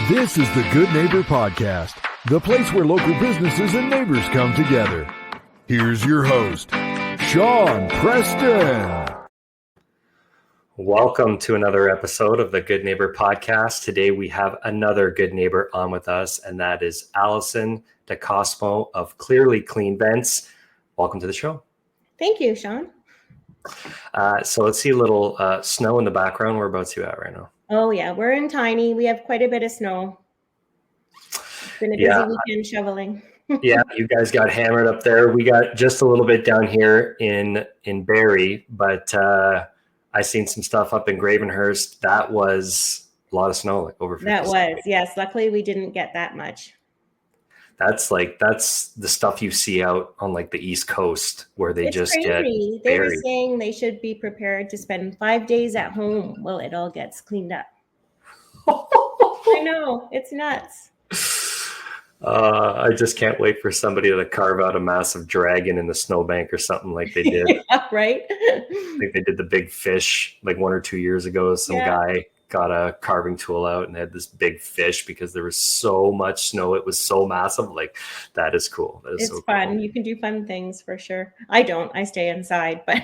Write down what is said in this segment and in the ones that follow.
This is the Good Neighbor Podcast, the place where local businesses and neighbors come together. Here's your host, Sean Preston. Welcome to another episode of the Good Neighbor Podcast. Today we have another good neighbor on with us, and that is Alison Decosemo of ClearlyCleanVents. Welcome to the show. Thank you, Sean. So let's see a little snow in the background. Whereabouts you at right now? Oh, yeah. We're in Tiny. We have quite a bit of snow. It's been a busy weekend shoveling. Yeah, you guys got hammered up there. We got just a little bit down here in Barrie, but I seen some stuff up in Gravenhurst. That was a lot of snow, like over 50 That was, yes. Luckily, we didn't get that much. That's the stuff you see out on like the East Coast where they It's just crazy. get They buried. were saying they should be prepared to spend 5 days at home while it all gets cleaned up. I know. It's nuts. I just can't wait for somebody to carve out a massive dragon in the snowbank or something like they did. Yeah, right? I think they did the big fish like 1 or 2 years ago. Some guy got a carving tool out and had this big fish because there was so much snow. It was so massive. Like, that is cool. That is It's so fun. cool. You can do fun things for sure. I don't. I stay inside, but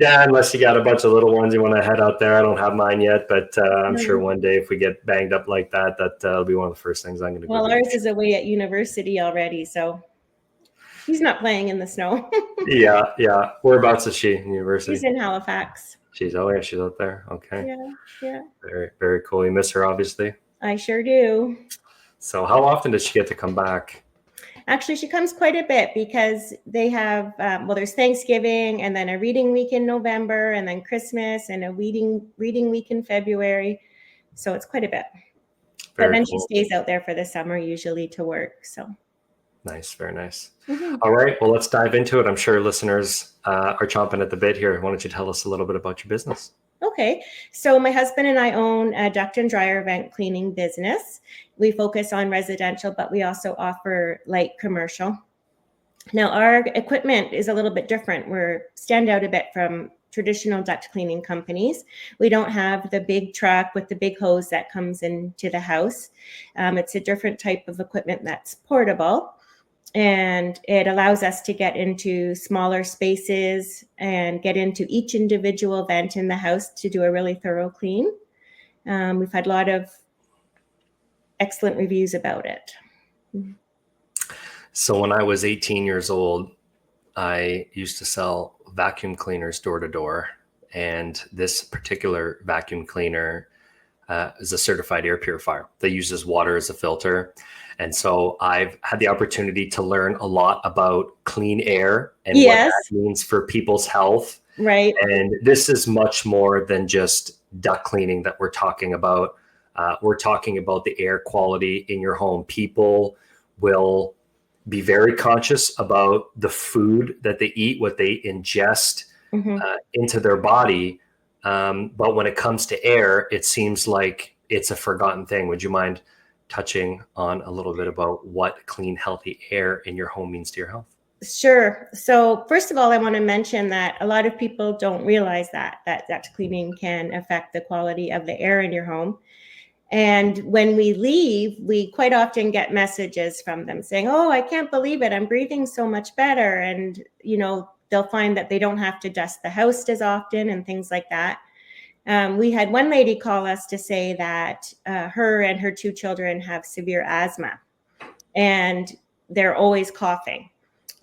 Yeah, unless you got a bunch of little ones you want to head out there. I don't have mine yet, but I'm sure one day if we get banged up like that, that'll be one of the first things I'm going to go do. well, ours is away at university already, so he's not playing in the snow. Yeah. Whereabouts is she in university? He's in Halifax. She's out there. Okay. Yeah. Very, very cool. You miss her, obviously. I sure do. So how often does she get to come back? Actually, she comes quite a bit because they have, there's Thanksgiving and then a reading week in November and then Christmas and a reading week in February. So it's quite a bit. But then she stays out there for the summer usually to work. So nice. Very nice. Mm-hmm. All right. Well, let's dive into it. I'm sure listeners are chomping at the bit here. Why don't you tell us a little bit about your business? Okay. So my husband and I own a duct and dryer vent cleaning business. We focus on residential, but we also offer light commercial. Now, our equipment is a little bit different. We're stand out a bit from traditional duct cleaning companies. We don't have the big truck with the big hose that comes into the house. It's a different type of equipment that's portable. And it allows us to get into smaller spaces and get into each individual vent in the house to do a really thorough clean. We've had a lot of excellent reviews about it. So when I was 18 years old, I used to sell vacuum cleaners door to door. And this particular vacuum cleaner is a certified air purifier that uses water as a filter. And so I've had the opportunity to learn a lot about clean air and what that means for people's health. Right. And this is much more than just duct cleaning that we're talking about. We're talking about the air quality in your home. People will be very conscious about the food that they eat, what they ingest into their body. But when it comes to air, it seems like it's a forgotten thing. Would you mind touching on a little bit about what clean, healthy air in your home means to your health? Sure. So first of all, I want to mention that a lot of people don't realize that duct cleaning can affect the quality of the air in your home. And when we leave, we quite often get messages from them saying, "Oh, I can't believe it. I'm breathing so much better." And, they'll find that they don't have to dust the house as often and things like that. We had one lady call us to say that her and her 2 children have severe asthma and they're always coughing.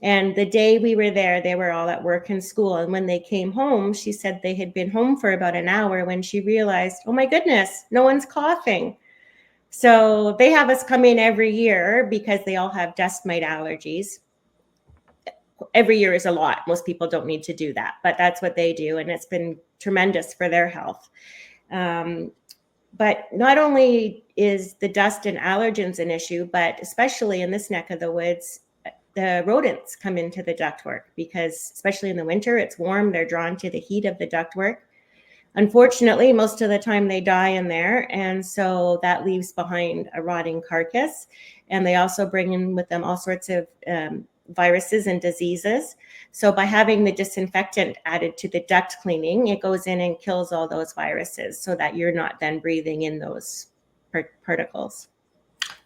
And the day we were there, they were all at work and school. And when they came home, she said they had been home for about an hour when she realized, oh my goodness, no one's coughing. So they have us come in every year because they all have dust mite allergies. Every year is a lot. Most people don't need to do that, but that's what they do. And it's been tremendous for their health. But not only is the dust and allergens an issue, but especially in this neck of the woods, the rodents come into the ductwork because especially in the winter, it's warm. They're drawn to the heat of the ductwork. Unfortunately, most of the time they die in there. And so that leaves behind a rotting carcass. And they also bring in with them all sorts of viruses and diseases. So by having the disinfectant added to the duct cleaning, it goes in and kills all those viruses so that you're not then breathing in those particles.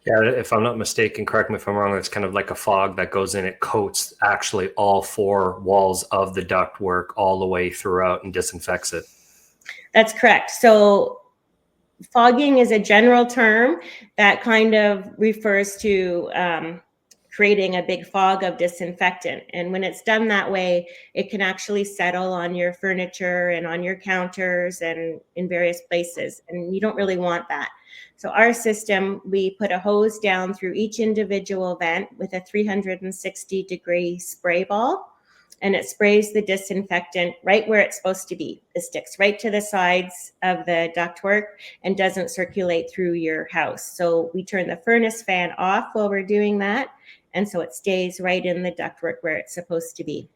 Yeah, if I'm not mistaken, correct me if I'm wrong, it's kind of like a fog that goes in. It coats actually all 4 walls of the ductwork all the way throughout and disinfects it. That's correct. So fogging is a general term that kind of refers to creating a big fog of disinfectant. And when it's done that way, it can actually settle on your furniture and on your counters and in various places. And you don't really want that. So our system, we put a hose down through each individual vent with a 360-degree spray ball. And it sprays the disinfectant right where it's supposed to be. It sticks right to the sides of the ductwork and doesn't circulate through your house. So we turn the furnace fan off while we're doing that. And so it stays right in the ductwork where it's supposed to be.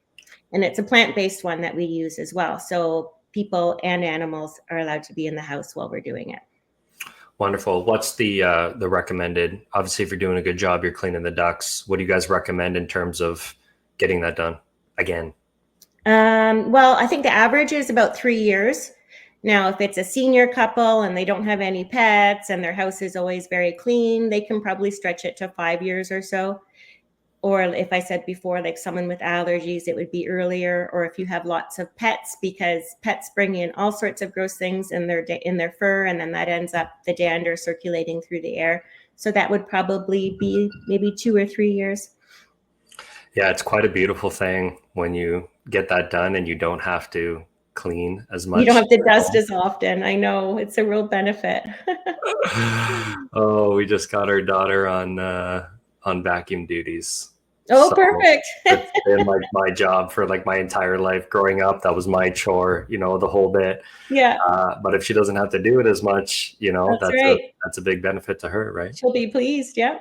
And it's a plant-based one that we use as well. So people and animals are allowed to be in the house while we're doing it. Wonderful. What's the recommended? Obviously, if you're doing a good job, you're cleaning the ducts. What do you guys recommend in terms of getting that done again? Well, I think the average is about 3 years. Now, if it's a senior couple and they don't have any pets and their house is always very clean, they can probably stretch it to 5 years or so. Or if I said before, like someone with allergies, it would be earlier. Or if you have lots of pets, because pets bring in all sorts of gross things in their fur, and then that ends up the dander circulating through the air. So that would probably be maybe 2 or 3 years. Yeah, it's quite a beautiful thing when you get that done and you don't have to clean as much. You don't have to dust as often. I know, it's a real benefit. Oh, we just got our daughter on vacuum duties. Oh, so perfect. It's been like my job for like my entire life growing up. That was my chore, the whole bit. Yeah. But if she doesn't have to do it as much, that's right. That's a big benefit to her, right? She'll be pleased. Yeah.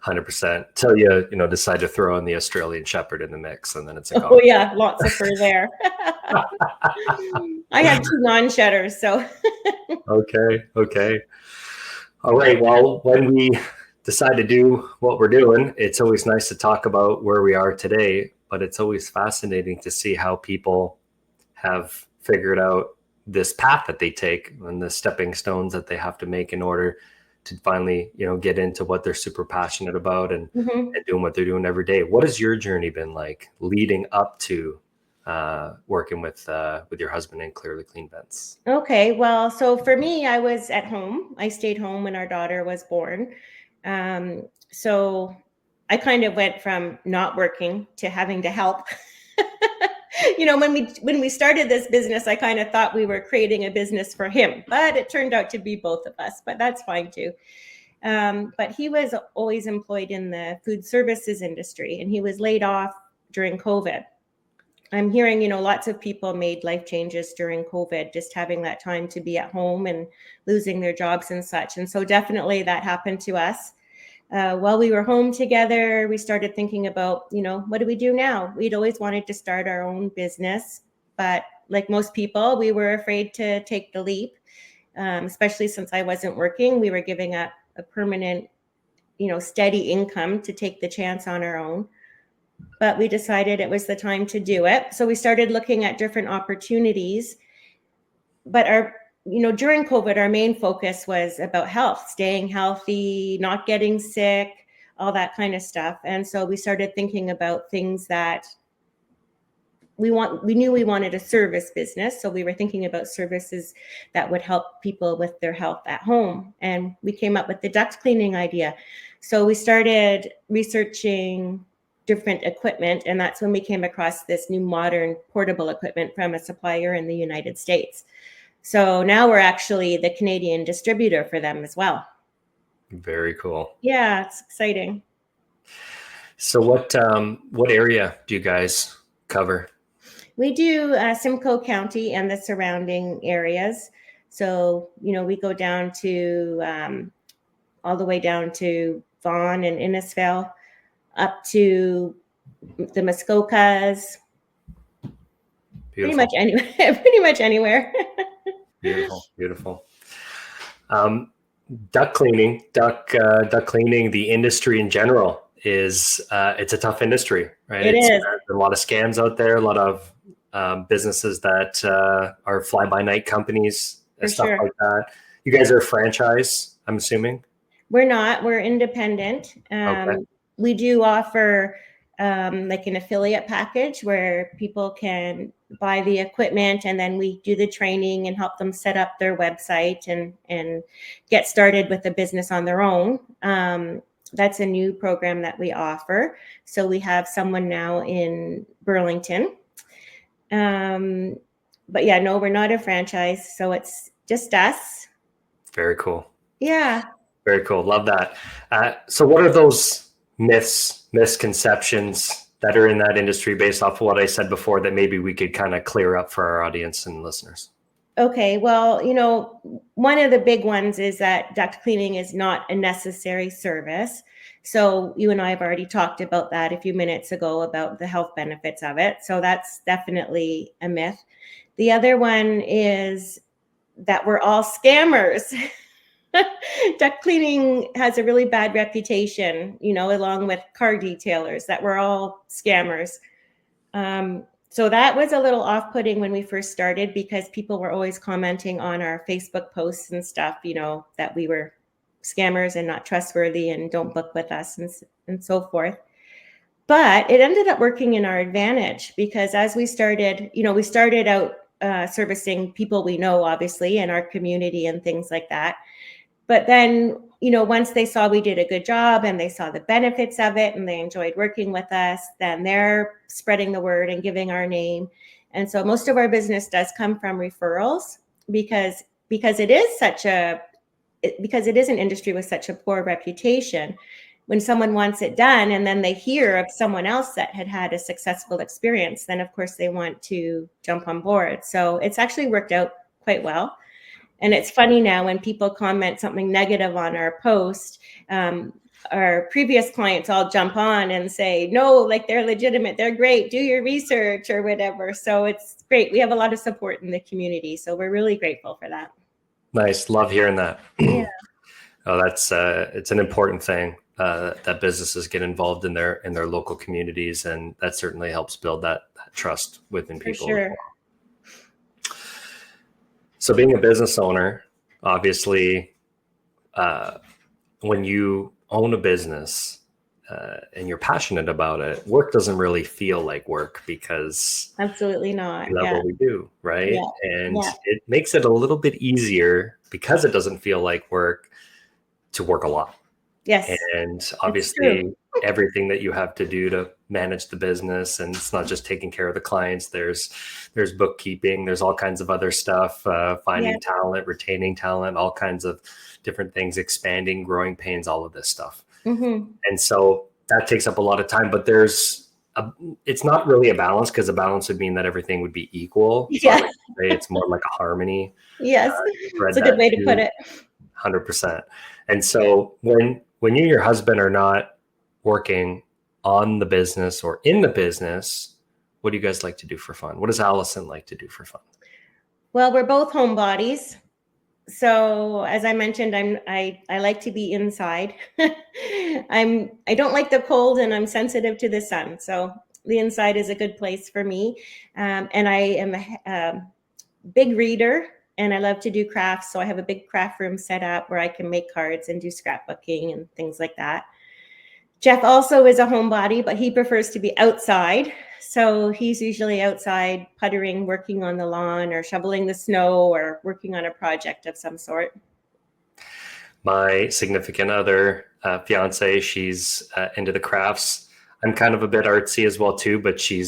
100%. Till you decide to throw in the Australian Shepherd in the mix, and then it's a oh yeah, lots of fur there. I have 2 non-shedders, so. Okay. All right. Well, when we decide to do what we're doing, it's always nice to talk about where we are today, but it's always fascinating to see how people have figured out this path that they take and the stepping stones that they have to make in order to finally, get into what they're super passionate about and doing what they're doing every day. What has your journey been like leading up to working with your husband in ClearlyCleanVents? Okay, well, so for me, I was at home. I stayed home when our daughter was born. So I kind of went from not working to having to help. When we started this business, I kind of thought we were creating a business for him, but it turned out to be both of us, but that's fine too. But he was always employed in the food services industry, and he was laid off during COVID. I'm hearing, lots of people made life changes during COVID, just having that time to be at home and losing their jobs and such. And so definitely that happened to us. While we were home together, we started thinking about, what do we do now? We'd always wanted to start our own business, but like most people, we were afraid to take the leap, especially since I wasn't working. We were giving up a permanent, steady income to take the chance on our own. But we decided it was the time to do it. So we started looking at different opportunities. But during COVID, our main focus was about health, staying healthy, not getting sick, all that kind of stuff. And so we started thinking about things that we knew we wanted a service business. So we were thinking about services that would help people with their health at home. And we came up with the duct cleaning idea. So we started researching different equipment. And that's when we came across this new modern portable equipment from a supplier in the United States. So now we're actually the Canadian distributor for them as well. Very cool. Yeah, it's exciting. So what area do you guys cover? We do Simcoe County and the surrounding areas. So, we go down to all the way down to Vaughan and Innisfail, up to the Muskokas. Beautiful. Pretty much anywhere. Beautiful. Duct cleaning, the industry in general is it's a tough industry, right? It is. There's a lot of scams out there, a lot of businesses that are fly-by-night companies and stuff like that. You guys are a franchise, I'm assuming? We're not. We're independent. Okay. We do offer like an affiliate package where people can buy the equipment, and then we do the training and help them set up their website and get started with the business on their own. That's a new program that we offer. So we have someone now in Burlington. But yeah, no, we're not a franchise. So it's just us. Very cool. Yeah. Very cool. Love that. So what are those myths, misconceptions that are in that industry based off of what I said before that maybe we could kind of clear up for our audience and listeners? Okay. Well, one of the big ones is that duct cleaning is not a necessary service. So you and I have already talked about that a few minutes ago about the health benefits of it. So that's definitely a myth. The other one is that we're all scammers. Duct cleaning has a really bad reputation, along with car detailers, that we're all scammers. So that was a little off-putting when we first started, because people were always commenting on our Facebook posts and stuff, that we were scammers and not trustworthy and don't book with us and so forth. But it ended up working in our advantage, because as we started, we started out servicing people we know, obviously, in our community and things like that. But then, once they saw we did a good job and they saw the benefits of it and they enjoyed working with us, then they're spreading the word and giving our name. And so most of our business does come from referrals, because it is an industry with such a poor reputation. When someone wants it done and then they hear of someone else that had a successful experience, then of course they want to jump on board. So it's actually worked out quite well. And it's funny now when people comment something negative on our post, our previous clients all jump on and say, no, like they're legitimate, they're great, do your research or whatever. So it's great. We have a lot of support in the community. So we're really grateful for that. Nice. Love hearing that. Yeah. Oh, that's it's an important thing that businesses get involved in their local communities, and that certainly helps build that trust within people. For sure. So being a business owner, obviously, when you own a business and you're passionate about it, work doesn't really feel like work, because Absolutely not. we love what we do, right? Yeah. And it makes it a little bit easier, because it doesn't feel like work, to work a lot. Yes. And obviously everything that you have to do to manage the business, and it's not just taking care of the clients, there's bookkeeping, there's all kinds of other stuff, finding talent, retaining talent, all kinds of different things, expanding, growing pains, all of this stuff. Mm-hmm. And so that takes up a lot of time, but it's not really a balance, because a balance would mean that everything would be equal. Yeah. So it's more like a harmony. Yes. It's a good way to put it. 100%. And so when you and your husband are not working on the business or in the business, what do you guys like to do for fun? What does Alison like to do for fun? Well, we're both homebodies. So as I mentioned, I like to be inside. I don't like the cold, and I'm sensitive to the sun. So the inside is a good place for me. And I am a big reader, and I love to do crafts. So I have a big craft room set up where I can make cards and do scrapbooking and things like that. Jeff also is a homebody, but he prefers to be outside. So he's usually outside puttering, working on the lawn, or shoveling the snow, or working on a project of some sort. My significant other, fiance, she's into the crafts. I'm kind of a bit artsy as well too, but she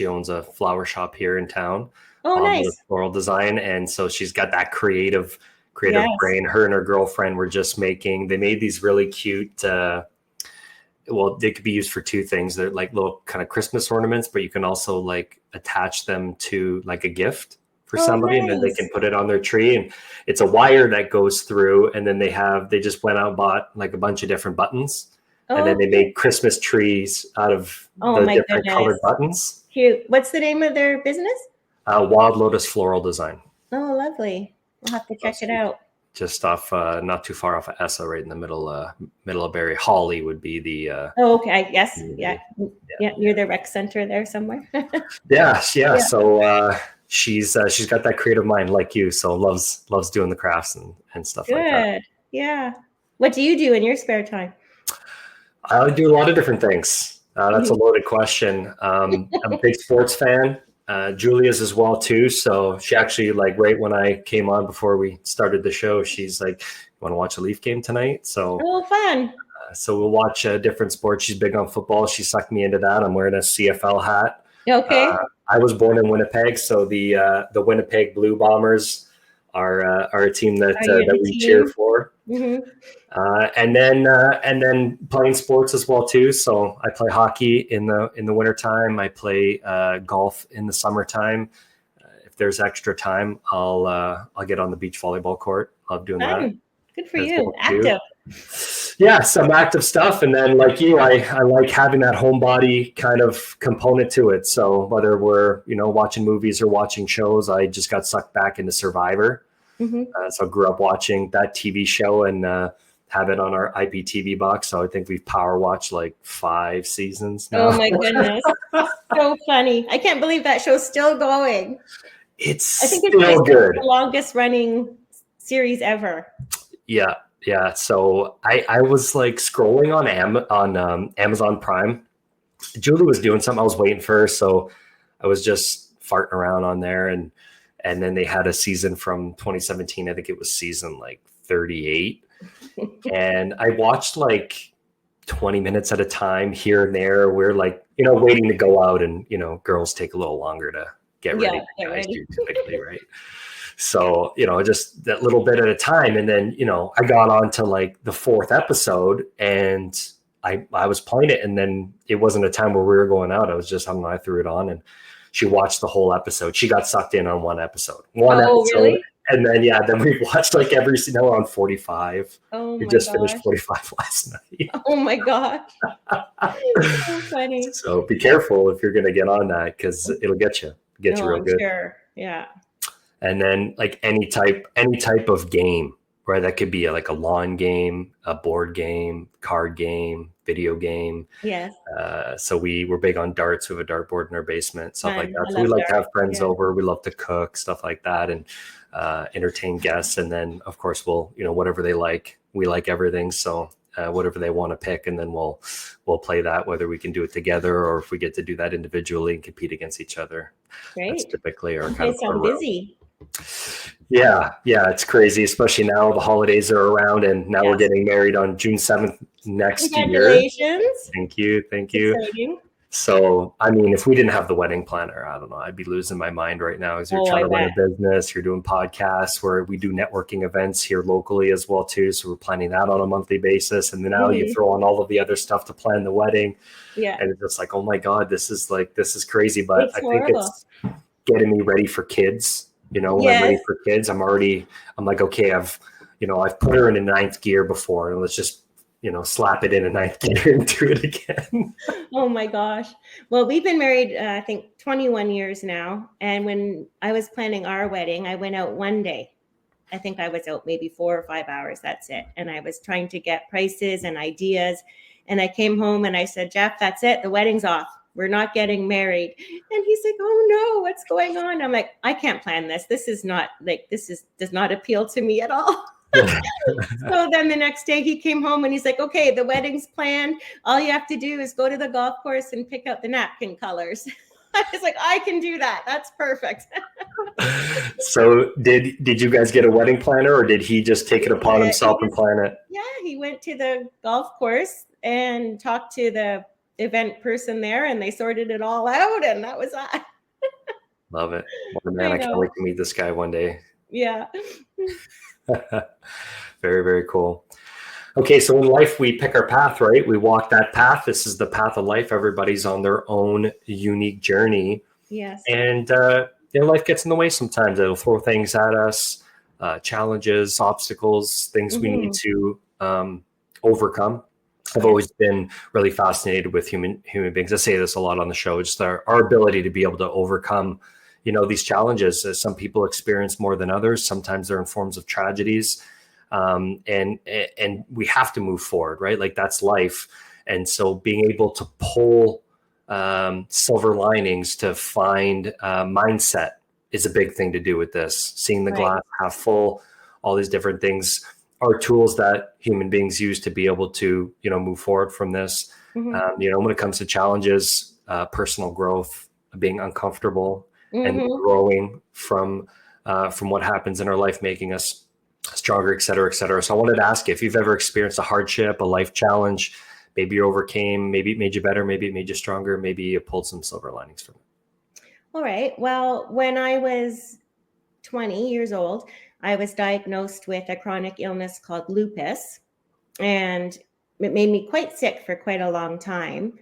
owns a flower shop here in town. Oh, nice. With floral design, and so she's got that creative brain. Her and her girlfriend were just they made these really cute. They could be used for two things. They're like little kind of Christmas ornaments, but you can also like attach them to like a gift for somebody, nice. And then they can put it on their tree. And it's a wire that goes through, and then they just went out and bought like a bunch of different buttons. And then they made Christmas trees out of the different colored buttons. Cute. What's the name of their business? Wild Lotus Floral Design. Oh, lovely. We'll have to check it out. Just off, not too far off of Essa, right in the middle of Barrie. Holly would be the. Okay. Yes. Yeah. Near the rec center there somewhere. Yeah. So she's got that creative mind like you, so loves doing the crafts and stuff like that. Good. Yeah. What do you do in your spare time? I do a lot of different things. That's a loaded question. I'm a big sports fan. Julia's as well too. So she actually, like, right when I came on before we started the show, she's like, "You want to watch a Leaf game tonight?" So fun. So we'll watch different sports. She's big on football. She sucked me into that. I'm wearing a CFL hat. Okay. I was born in Winnipeg, so the Winnipeg Blue Bombers are a team that we cheer for. Mm-hmm. And then playing sports as well too. So I play hockey in the wintertime. I play golf in the summertime. If there's extra time, I'll get on the beach volleyball court. Love doing that. Good for you. Active. Yeah, some active stuff. And then like you, I like having that homebody kind of component to it. So whether we're, watching movies or watching shows, I just got sucked back into Survivor. Mm-hmm. So I grew up watching that TV show and have it on our IPTV box. So I think we've power watched like 5 seasons now. Oh my goodness. So funny. I can't believe that show's still going. I think it's still good. The longest running series ever. Yeah. Yeah. So I was like scrolling on Amazon Prime. Julie was doing something. I was waiting for her. So I was just farting around on there. And then they had a season from 2017. I think it was season like 38. And I watched like 20 minutes at a time here and there. We're like, waiting to go out, and, girls take a little longer to get ready. Get ready. Typically, right? So, just that little bit at a time. And then, I got on to like the 4th episode, and I was playing it, and then it wasn't a time where we were going out. I was just, I threw it on, and she watched the whole episode. She got sucked in on one episode. Really? And then, then we watched like every, now we're on 45. Oh, we just finished 45 last night. Oh my gosh. So funny. So be careful if you're going to get on that, because it'll get you real good. Sure. Yeah. And then like any type of game, right? That could be like a lawn game, a board game, card game, video game. Yes. So we were big on darts. We have a dartboard in our basement, stuff like that. So we like to have friends over. We love to cook, stuff like that, and entertain guests. And then of course we'll, whatever they like, we like everything. So whatever they want to pick, and then we'll play that, whether we can do it together or if we get to do that individually and compete against each other. Great. That's typically our kind of so busy. Yeah, it's crazy, especially now the holidays are around, and now we're getting married on June 7th next year. Congratulations. Thank you. Exciting. So, if we didn't have the wedding planner, I don't know, I'd be losing my mind right now, as you're trying to run a business, you're doing podcasts where we do networking events here locally as well too. So we're planning that on a monthly basis. And then now you throw on all of the other stuff to plan the wedding. Yeah. And it's just like, oh my God, this is crazy. But I think it's getting me ready for kids. When I'm ready for kids, I'm like, okay, I've put her in a 9th gear before, and let's just, slap it in a 9th gear and do it again. Oh my gosh. Well, we've been married, I think 21 years now. And when I was planning our wedding, I went out one day. I think I was out maybe 4 or 5 hours. That's it. And I was trying to get prices and ideas. And I came home and I said, Jeff, that's it. The wedding's off. We're not getting married. And he's like, oh no, what's going on? I'm like, I can't plan this. This does not appeal to me at all. So then the next day he came home and he's like, okay, the wedding's planned. All you have to do is go to the golf course and pick out the napkin colors. I was like, I can do that. That's perfect. So did you guys get a wedding planner, or did he just take it upon himself and plan it? Yeah, he went to the golf course and talked to the event person there, and they sorted it all out, and that was that. Love it. Well, man, I can't wait to meet this guy one day. Yeah. Very, very cool. Okay, so in life, we pick our path, right? We walk that path. This is the path of life. Everybody's on their own unique journey. Yes. And life gets in the way sometimes. It'll throw things at us, challenges, obstacles, things we need to overcome. I've always been really fascinated with human beings. I say this a lot on the show, just our ability to be able to overcome, these challenges. Some people experience more than others. Sometimes they're in forms of tragedies. And we have to move forward, right? Like that's life. And so being able to pull silver linings to find mindset is a big thing to do with this. Seeing the Right. glass half full, all these different things are tools that human beings use to be able to, move forward from this. When it comes to challenges, personal growth, being uncomfortable and growing from what happens in our life, making us stronger, et cetera, et cetera. So I wanted to ask you if you've ever experienced a hardship, a life challenge, maybe you overcame, maybe it made you better, maybe it made you stronger, maybe you pulled some silver linings from it. All right. Well, when I was 20 years old, I was diagnosed with a chronic illness called lupus, and it made me quite sick for quite a long time.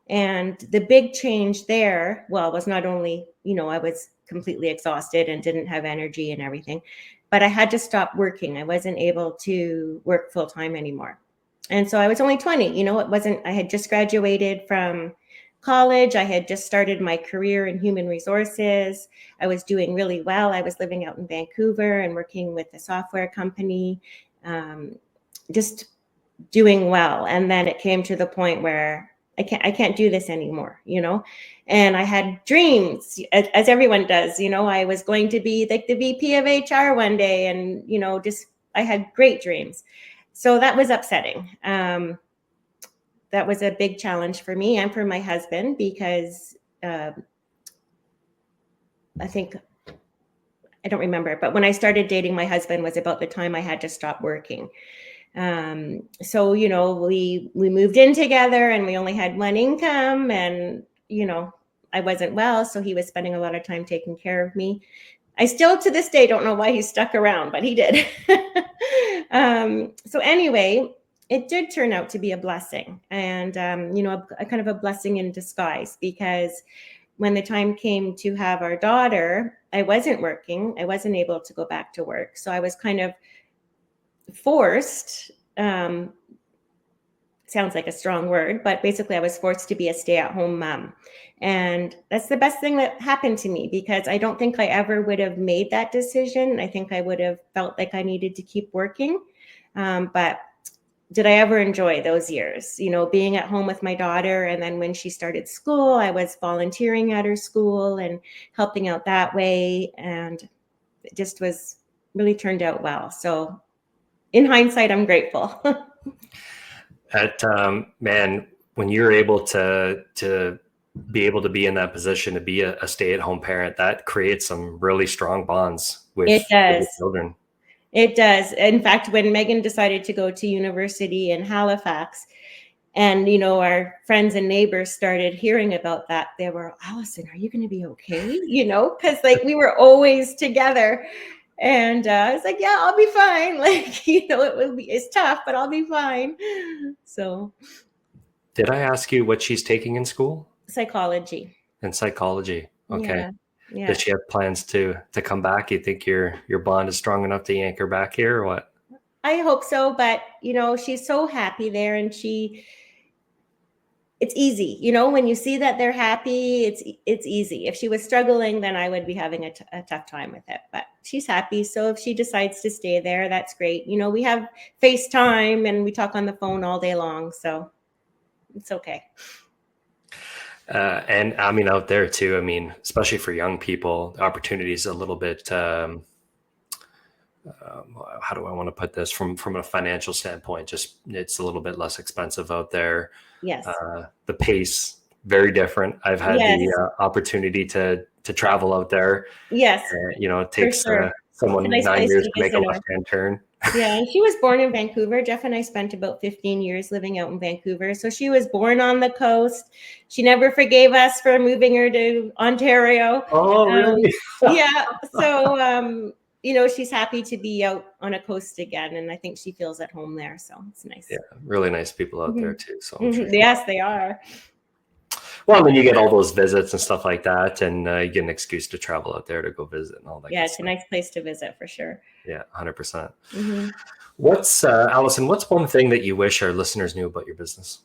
And the big change there, well, was not only, I was completely exhausted and didn't have energy and everything, but I had to stop working. I wasn't able to work full time anymore. And so I was only 20, I had just graduated from college. I had just started my career in human resources. I was doing really well. I was living out in Vancouver and working with a software company, just doing well. And then it came to the point where I can't do this anymore, and I had dreams, as everyone does. I was going to be like the VP of HR one day, and, I had great dreams. So that was upsetting. That was a big challenge for me and for my husband, because I don't remember, but when I started dating my husband was about the time I had to stop working. So, we moved in together and we only had one income, and, I wasn't well. So he was spending a lot of time taking care of me. I still to this day don't know why he stuck around, but he did. So anyway, it did turn out to be a blessing, and, a kind of a blessing in disguise, because when the time came to have our daughter, I wasn't working. I wasn't able to go back to work. So I was kind of forced, sounds like a strong word, but basically I was forced to be a stay-at-home mom. And that's the best thing that happened to me, because I don't think I ever would have made that decision. I think I would have felt like I needed to keep working. But did I ever enjoy those years, being at home with my daughter? And then when she started school, I was volunteering at her school and helping out that way. And it just really turned out well. So in hindsight, I'm grateful. Man, when you're able to be able to be in that position, to be a stay-at-home parent, that creates some really strong bonds with children. It does. In fact, when Megan decided to go to university in Halifax, and, our friends and neighbors started hearing about that, they were, Alison, are you going to be okay? Because we were always together. And I was like, yeah, I'll be fine. It's tough, but I'll be fine. So. Did I ask you what she's taking in school? Psychology. And psychology. Okay. Yeah. Does she have plans to come back? You think your bond is strong enough to yank her back here, or what? I hope so, but she's so happy there, and it's easy, when you see that they're happy, it's easy. If she was struggling, then I would be having a tough time with it, but she's happy. So if she decides to stay there, that's great. We have FaceTime and we talk on the phone all day long, so it's okay. And I mean, out there too, especially for young people, the opportunity is a little bit, how do I want to put this from a financial standpoint? Just, it's a little bit less expensive out there. Yes. The pace, very different. I've had the opportunity to travel out there. Yes. It takes someone nice 9 years to make a left-hand turn. Yeah, and she was born in Vancouver. Jeff and I spent about 15 years living out in Vancouver. So she was born on the coast. She never forgave us for moving her to Ontario. Oh, really? Yeah. So, she's happy to be out on a coast again. And I think she feels at home there. So it's nice. Yeah, really nice people out there too. So yes, they are. Well, then you get all those visits and stuff like that, and you get an excuse to travel out there to go visit and all that. Yeah, it's a nice place to visit for sure. Yeah, 100%. What's Alison? What's one thing that you wish our listeners knew about your business?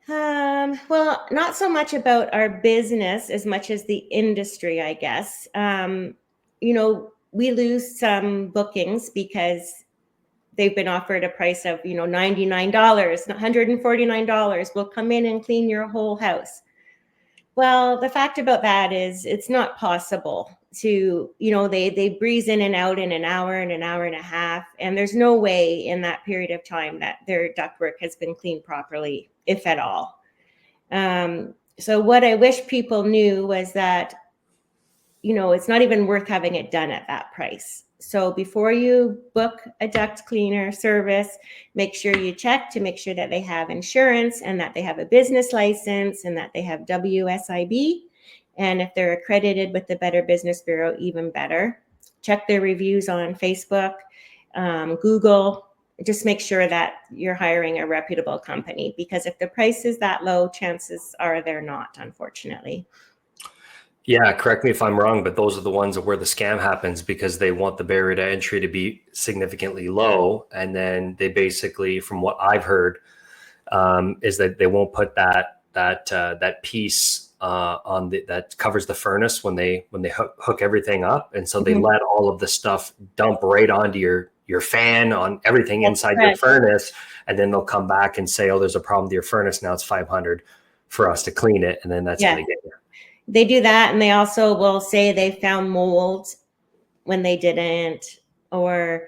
Well, not so much about our business as much as the industry, I guess. We lose some bookings because they've been offered a price of, $99, $149. We'll come in and clean your whole house. Well, the fact about that is it's not possible to, they breeze in and out in an hour and a half. And there's no way in that period of time that their ductwork has been cleaned properly, if at all. So what I wish people knew was that, it's not even worth having it done at that price. So before you book a duct cleaner service, make sure you check to make sure that they have insurance and that they have a business license and that they have WSIB. And if they're accredited with the Better Business Bureau, even better. Check their reviews on Facebook, Google. Just make sure that you're hiring a reputable company, because if the price is that low, chances are they're not, unfortunately. Yeah, correct me if I'm wrong, but those are the ones where the scam happens, because they want the barrier to entry to be significantly low. And then they basically, from what I've heard, is that they won't put that piece on that covers the furnace when they hook everything up. And so they let all of the stuff dump right onto your fan, on everything inside your furnace. And then they'll come back and say, oh, there's a problem with your furnace. Now it's $500 for us to clean it. And then that's how they get you. They do that, and they also will say they found mold when they didn't, or,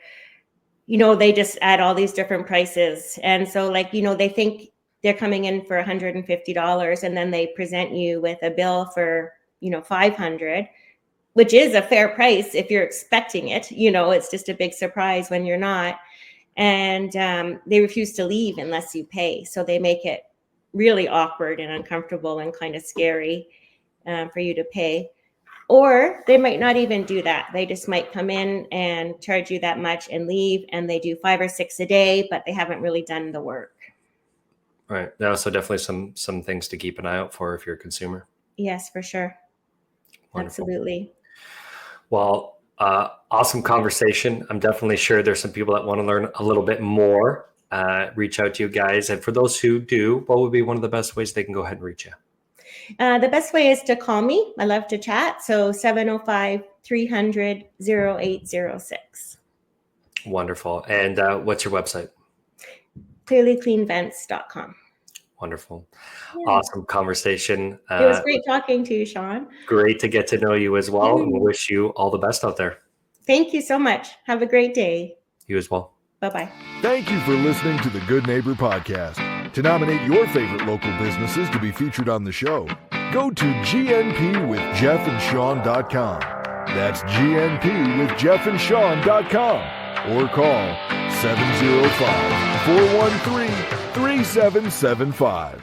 they just add all these different prices. And so, they think they're coming in for $150, and then they present you with a bill for, $500, which is a fair price if you're expecting it. It's just a big surprise when you're not. And they refuse to leave unless you pay. So they make it really awkward and uncomfortable and kind of scary for you to pay. Or they might not even do that. They just might come in and charge you that much and leave, and they do 5 or 6 a day, but they haven't really done the work. Right. Yeah, so definitely some things to keep an eye out for if you're a consumer. Yes, for sure. Wonderful. Absolutely. Well, awesome conversation. I'm definitely sure there's some people that want to learn a little bit more. Reach out to you guys. And for those who do, what would be one of the best ways they can go ahead and reach you? The best way is to call me. I love to chat. So 705-300-0806. Wonderful. And what's your website? ClearlyCleanVents.com. Wonderful. Yeah. Awesome conversation. It was great talking to you, Sean. Great to get to know you as well. And wish you all the best out there. Thank you so much. Have a great day. You as well. Bye-bye. Thank you for listening to the Good Neighbor Podcast. To nominate your favorite local businesses to be featured on the show, go to gnpwithjeffandsean.com. That's gnpwithjeffandsean.com, or call 705-413-3775.